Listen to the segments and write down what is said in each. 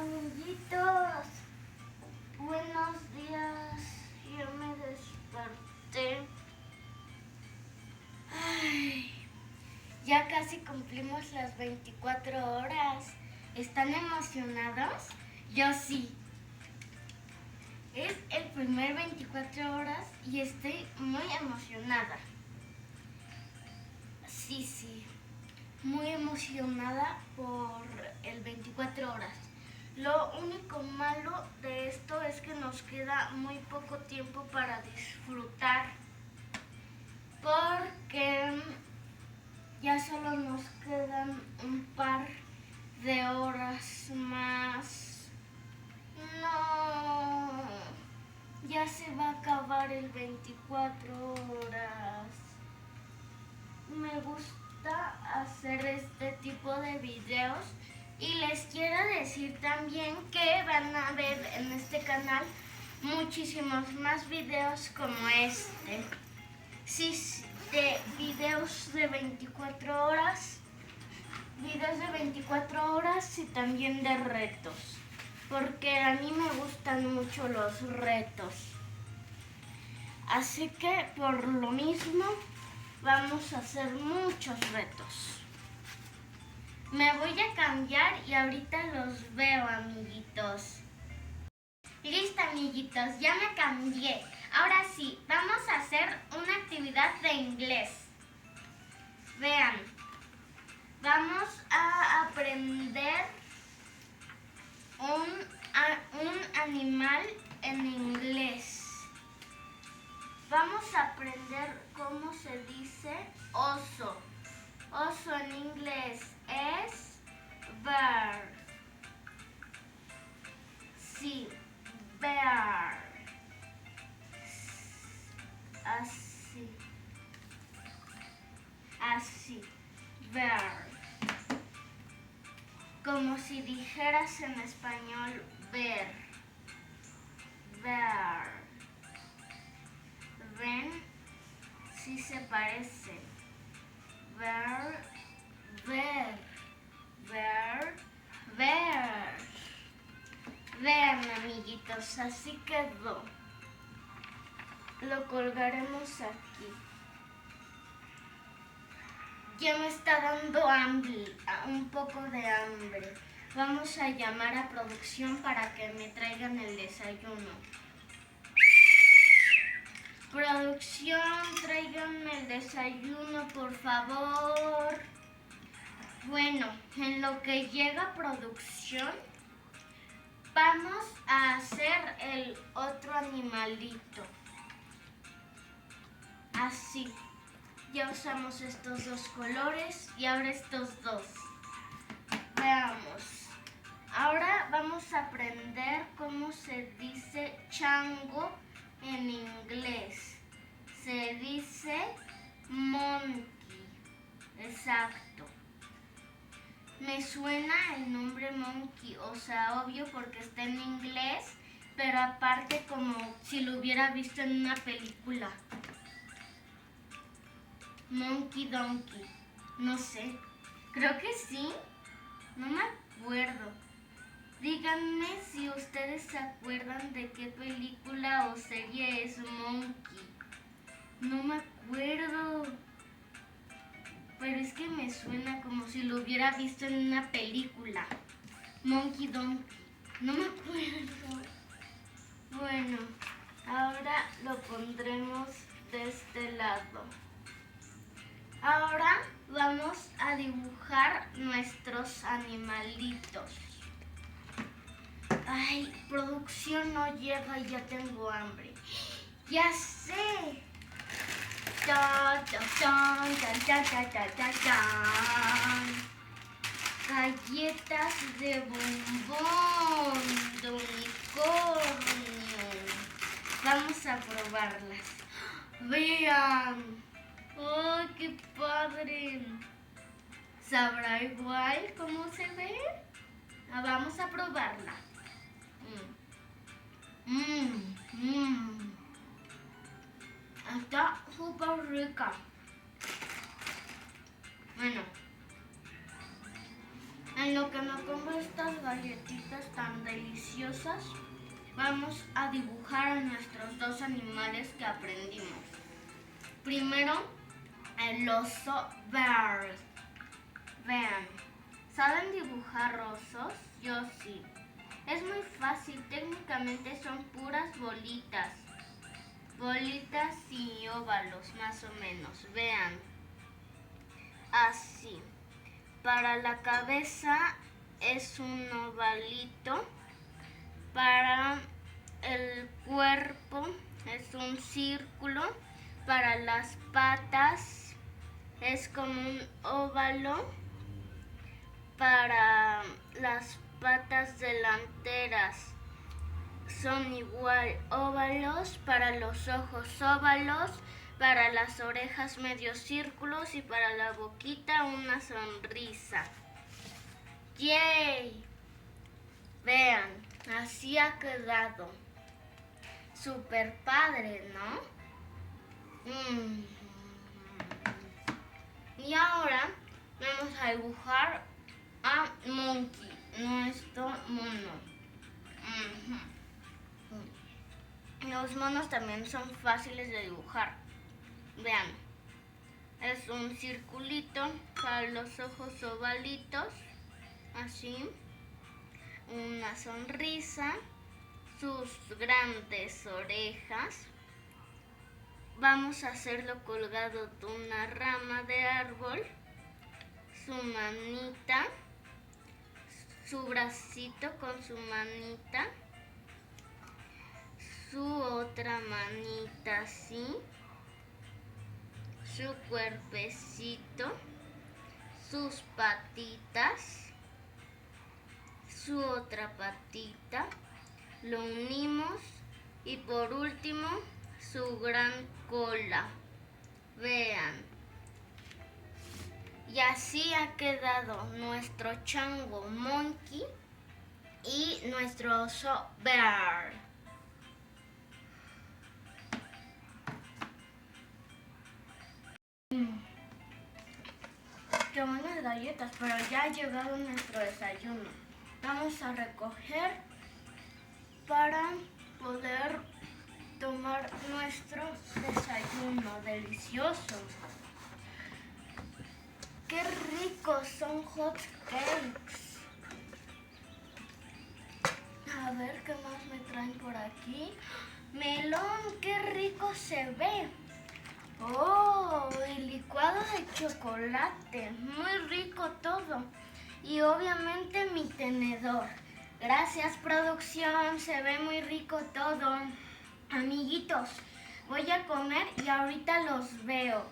amiguitos, buenos días. Yo me desperté. Ya casi cumplimos las 24 horas. ¿Están emocionados? Yo sí. Es el primer 24 horas y estoy muy emocionada. Sí. Muy emocionada por el 24 horas. Lo único malo de esto es que nos queda muy poco tiempo para disfrutar, porque ya solo nos quedan un par de horas más. No, ya se va a acabar el 24 horas. Me gusta hacer este tipo de videos y les quiero decir también que van a ver en este canal muchísimos más videos como este. Sí, de videos de 24 horas, videos de 24 horas y también de retos, porque a mí me gustan mucho los retos. Así que por lo mismo vamos a hacer muchos retos. Me voy a cambiar y ahorita los veo, amiguitos. Listo, amiguitos, ya me cambié. Ahora sí, vamos a hacer una actividad de inglés. Vean, vamos a aprender un animal en inglés. Vamos a aprender cómo se dice oso. Oso en inglés es bear. Sí, bear. Así, bear. Como si dijeras en español ver. Bear. ¿Ven? Sí se parece. Ver, ver, ver, ver. Vean, amiguitos, así quedó. Lo colgaremos aquí. Ya me está dando hambre, un poco de hambre. Vamos a llamar a producción para que me traigan el desayuno. Producción, tráiganme el desayuno, por favor. Bueno, en lo que llega producción, vamos a hacer el otro animalito. Así. Ya usamos estos dos colores y ahora estos dos. Veamos. Ahora vamos a aprender cómo se dice chango en inglés. Se dice monkey. Exacto. Me suena el nombre monkey, o sea, obvio porque está en inglés, pero aparte como si lo hubiera visto en una película. Monkey Donkey, no sé, creo que sí, no me acuerdo. Díganme si ustedes se acuerdan de qué película o serie es Monkey. No me acuerdo, pero es que me suena como si lo hubiera visto en una película. Monkey Donkey, no me acuerdo. Bueno, ahora lo pondremos de este lado. Ahora vamos a dibujar nuestros animalitos. Ay, producción no llega y ya tengo hambre. ¡Ya sé! Galletas de bombón, de unicornio. Vamos a probarlas. Vean. ¡Oh, qué padre! ¿Sabrá igual cómo se ve? Vamos a probarla. Está súper rica. Bueno, En lo que me como estas galletitas tan deliciosas, vamos a dibujar a nuestros dos animales que aprendimos. Primero, el oso bear. Vean, ¿saben dibujar osos? Yo sí. Es muy fácil, técnicamente son puras bolitas. Bolitas y óvalos, más o menos. Vean, así. Para la cabeza es un ovalito. Para el cuerpo es un círculo. Para las patas es como un óvalo. Para las patas delanteras son igual óvalos. Para los ojos óvalos. Para las orejas medios círculos y para la boquita una sonrisa. ¡Yay! Vean, así ha quedado. Súper padre, ¿no? Y ahora vamos a dibujar a Monkey, nuestro mono. Los monos también son fáciles de dibujar. Vean, es un circulito para los ojos ovalitos, así, una sonrisa, sus grandes orejas. Vamos a hacerlo colgado de una rama de árbol, su manita, su bracito con su manita, su otra manita así, su cuerpecito, sus patitas, su otra patita, lo unimos y por último su gran cola. Vean. Y así ha quedado nuestro chango Monkey y nuestro oso Bear. Qué buenas galletas, pero ya ha llegado nuestro desayuno. Vamos a recoger para poder tomar nuestro desayuno delicioso. ¡Qué ricos son hot cakes! A ver qué más me traen por aquí. ¡Melón! ¡Qué rico se ve! ¡Oh! El licuado de chocolate. Muy rico todo. Y obviamente mi tenedor. Gracias, producción. Se ve muy rico todo. Amiguitos, voy a comer y ahorita los veo.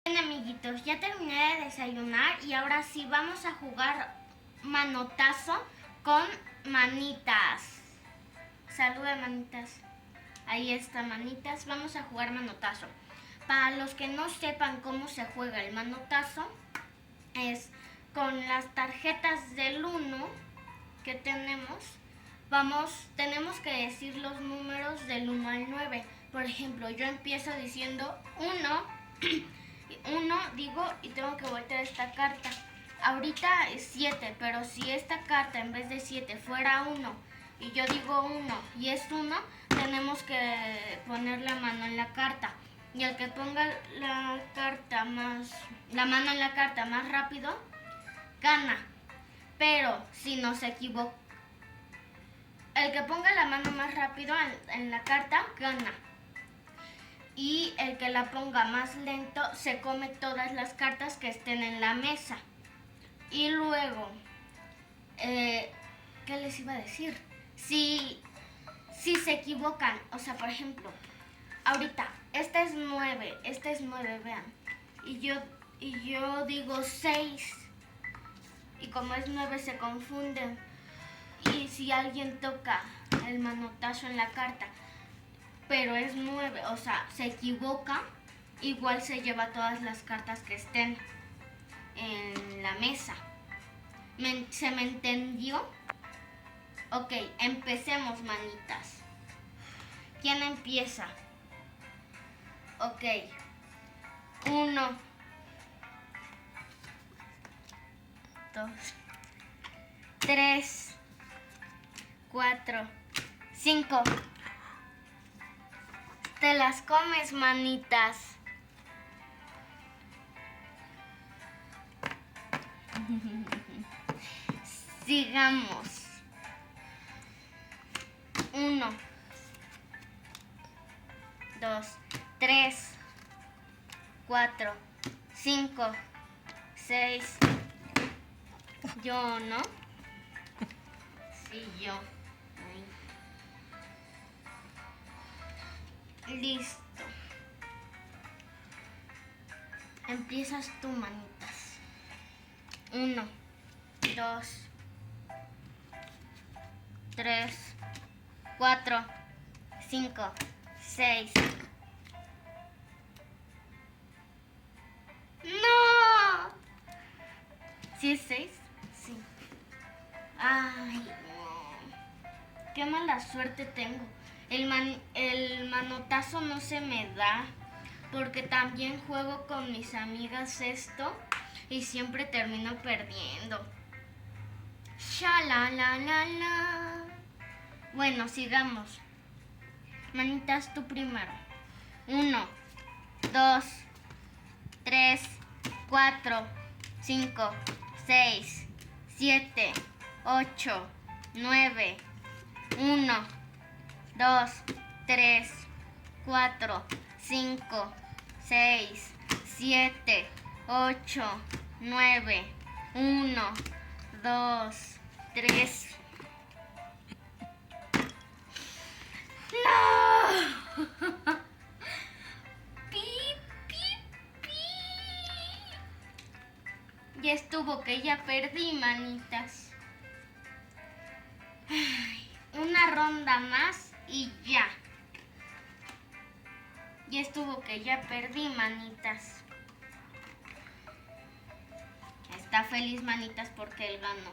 Bien, amiguitos, ya terminé de desayunar y ahora sí vamos a jugar manotazo con manitas. Saluda, manitas. Ahí está, manitas. Vamos a jugar manotazo. Para los que no sepan cómo se juega el manotazo, es con las tarjetas del 1 que tenemos que decir los números del 1 al 9. Por ejemplo, yo empiezo diciendo 1 digo y tengo que voltear esta carta. Ahorita es 7, pero si esta carta en vez de 7 fuera 1 y yo digo 1 y es 1, tenemos que poner la mano en la carta. Y el que ponga la mano en la carta más rápido, gana. Pero si nos equivocamos, el que ponga la mano más rápido en la carta, gana. Y el que la ponga más lento se come todas las cartas que estén en la mesa. Y luego, ¿qué les iba a decir? Si se equivocan, o sea, por ejemplo, ahorita, esta es 9, vean. Y yo digo 6. Y como es 9 se confunden. Y si alguien toca el manotazo en la carta, pero es 9, o sea, se equivoca, igual se lleva todas las cartas que estén en la mesa. ¿Se me entendió? Ok, empecemos, manitas. ¿Quién empieza? Ok. 1, 2, 3, 4, 5. Te las comes, manitas. Sigamos. 1, 2, 3, 4, 5, 6. Yo, ¿no? Sí, yo. Ahí. Listo. Empiezas tú, manitas. 1, 2, 3, 4, 5, 6. ¡No! ¿Sí es 6? Sí. Ay, no. Qué mala suerte tengo. El manotazo no se me da porque también juego con mis amigas esto y siempre termino perdiendo. Sha-la-la-la-la. Bueno, sigamos. Manitas, tú primero. 1, 2, 3, 4, 5, 6, 7, 8, 9. 1, 2, 3, 4, 5, 6, 7, 8, 9. 1, 2, 3. ¡No! ¡Pi, pi, pi! Ya estuvo que ya perdí, manitas. Ay, una ronda más y ya. Ya estuvo que ya perdí, manitas. Está feliz, manitas, porque él ganó.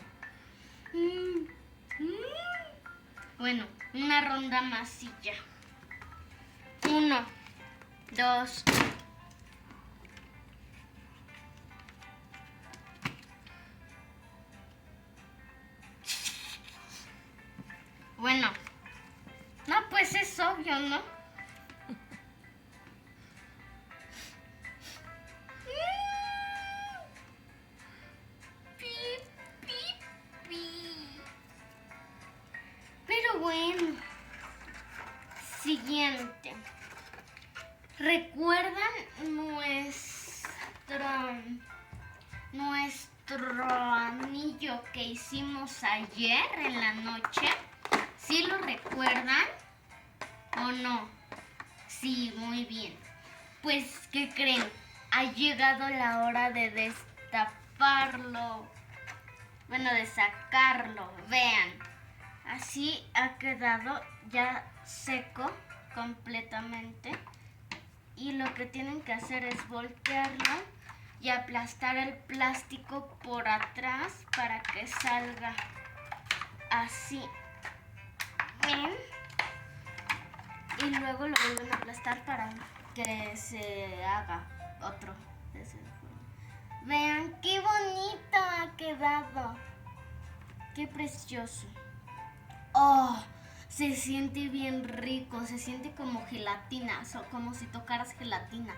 Bueno, una ronda más y ya. 1, 2. Bueno, no, pues es obvio, ¿no? Pero bueno, siguiente. ¿Recuerdan nuestro anillo que hicimos ayer en la noche? ¿Sí lo recuerdan o no? Sí, muy bien. Pues, ¿qué creen? Ha llegado la hora de destaparlo. Bueno, de sacarlo. Vean. Así ha quedado ya seco completamente. Y lo que tienen que hacer es voltearlo y aplastar el plástico por atrás para que salga así. ¿Ven? Y luego lo vuelven a aplastar para que se haga otro. Vean qué bonito ha quedado. Qué precioso. Oh, se siente bien rico, se siente como gelatina, como si tocaras gelatina.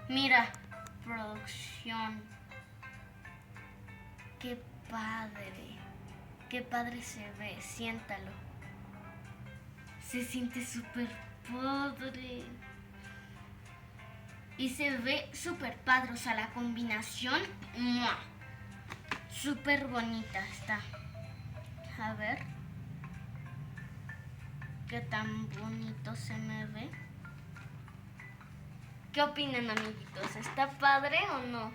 Mira, producción. Qué padre se ve, siéntalo. Se siente súper padre. Y se ve súper padre, o sea, la combinación, ¡mua! Súper bonita está. A ver. Qué tan bonito se me ve. ¿Qué opinan, amiguitos? ¿Está padre o no?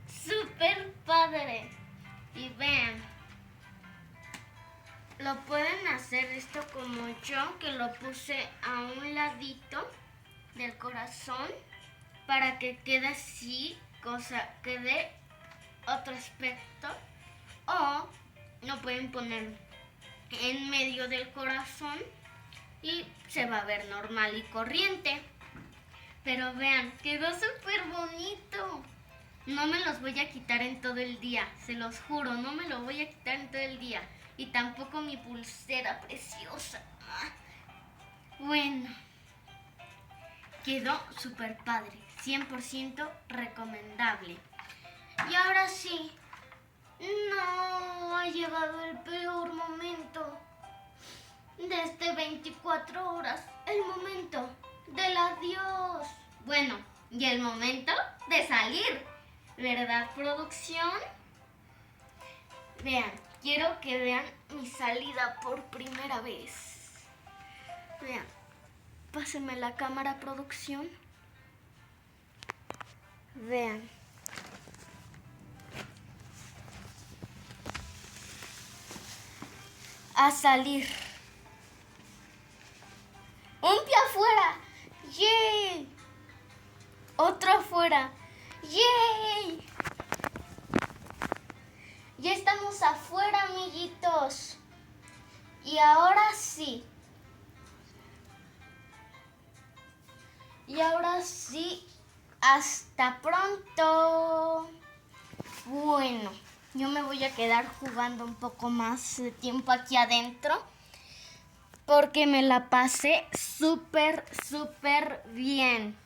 ¡Súper padre! Y vean, lo pueden hacer esto como yo, que lo puse a un ladito del corazón para que quede así, que dé otro aspecto. O lo pueden poner en medio del corazón y se va a ver normal y corriente. Pero vean, quedó súper bonito. no me los voy a quitar en todo el día, se los juro, no me lo voy a quitar en todo el día. Y tampoco mi pulsera preciosa. Bueno, quedó súper padre, 100% recomendable. Y ahora sí, no ha llegado el peor momento de este 24 horas, el momento del adiós. Bueno, y el momento de salir, ¿verdad, producción? Vean, quiero que vean mi salida por primera vez. Vean, pásenme la cámara, producción. Vean. A salir. Un pie afuera. ¡Yay! Otro afuera. ¡Yay! Ya estamos afuera, amiguitos. Y ahora sí. Y ahora sí, hasta pronto. Bueno, yo me voy a quedar jugando un poco más de tiempo aquí adentro porque me la pasé súper bien.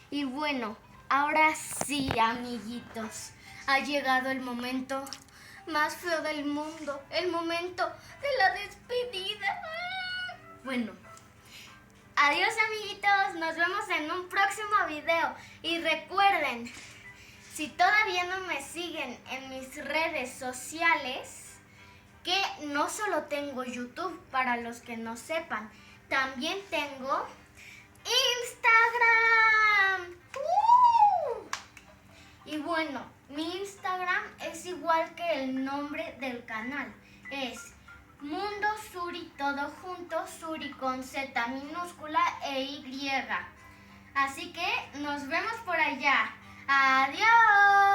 Y bueno, ahora sí, amiguitos, ha llegado el momento más feo del mundo, el momento de la despedida. Bueno, adiós, amiguitos, nos vemos en un próximo video. Y recuerden, si todavía no me siguen en mis redes sociales, que no solo tengo YouTube, para los que no sepan, también tengo Instagram. Y bueno, mi Instagram es igual que el nombre del canal. Es Mundo Suri, todo junto, Suri con Z minúscula e Y. Así que nos vemos por allá. ¡Adiós!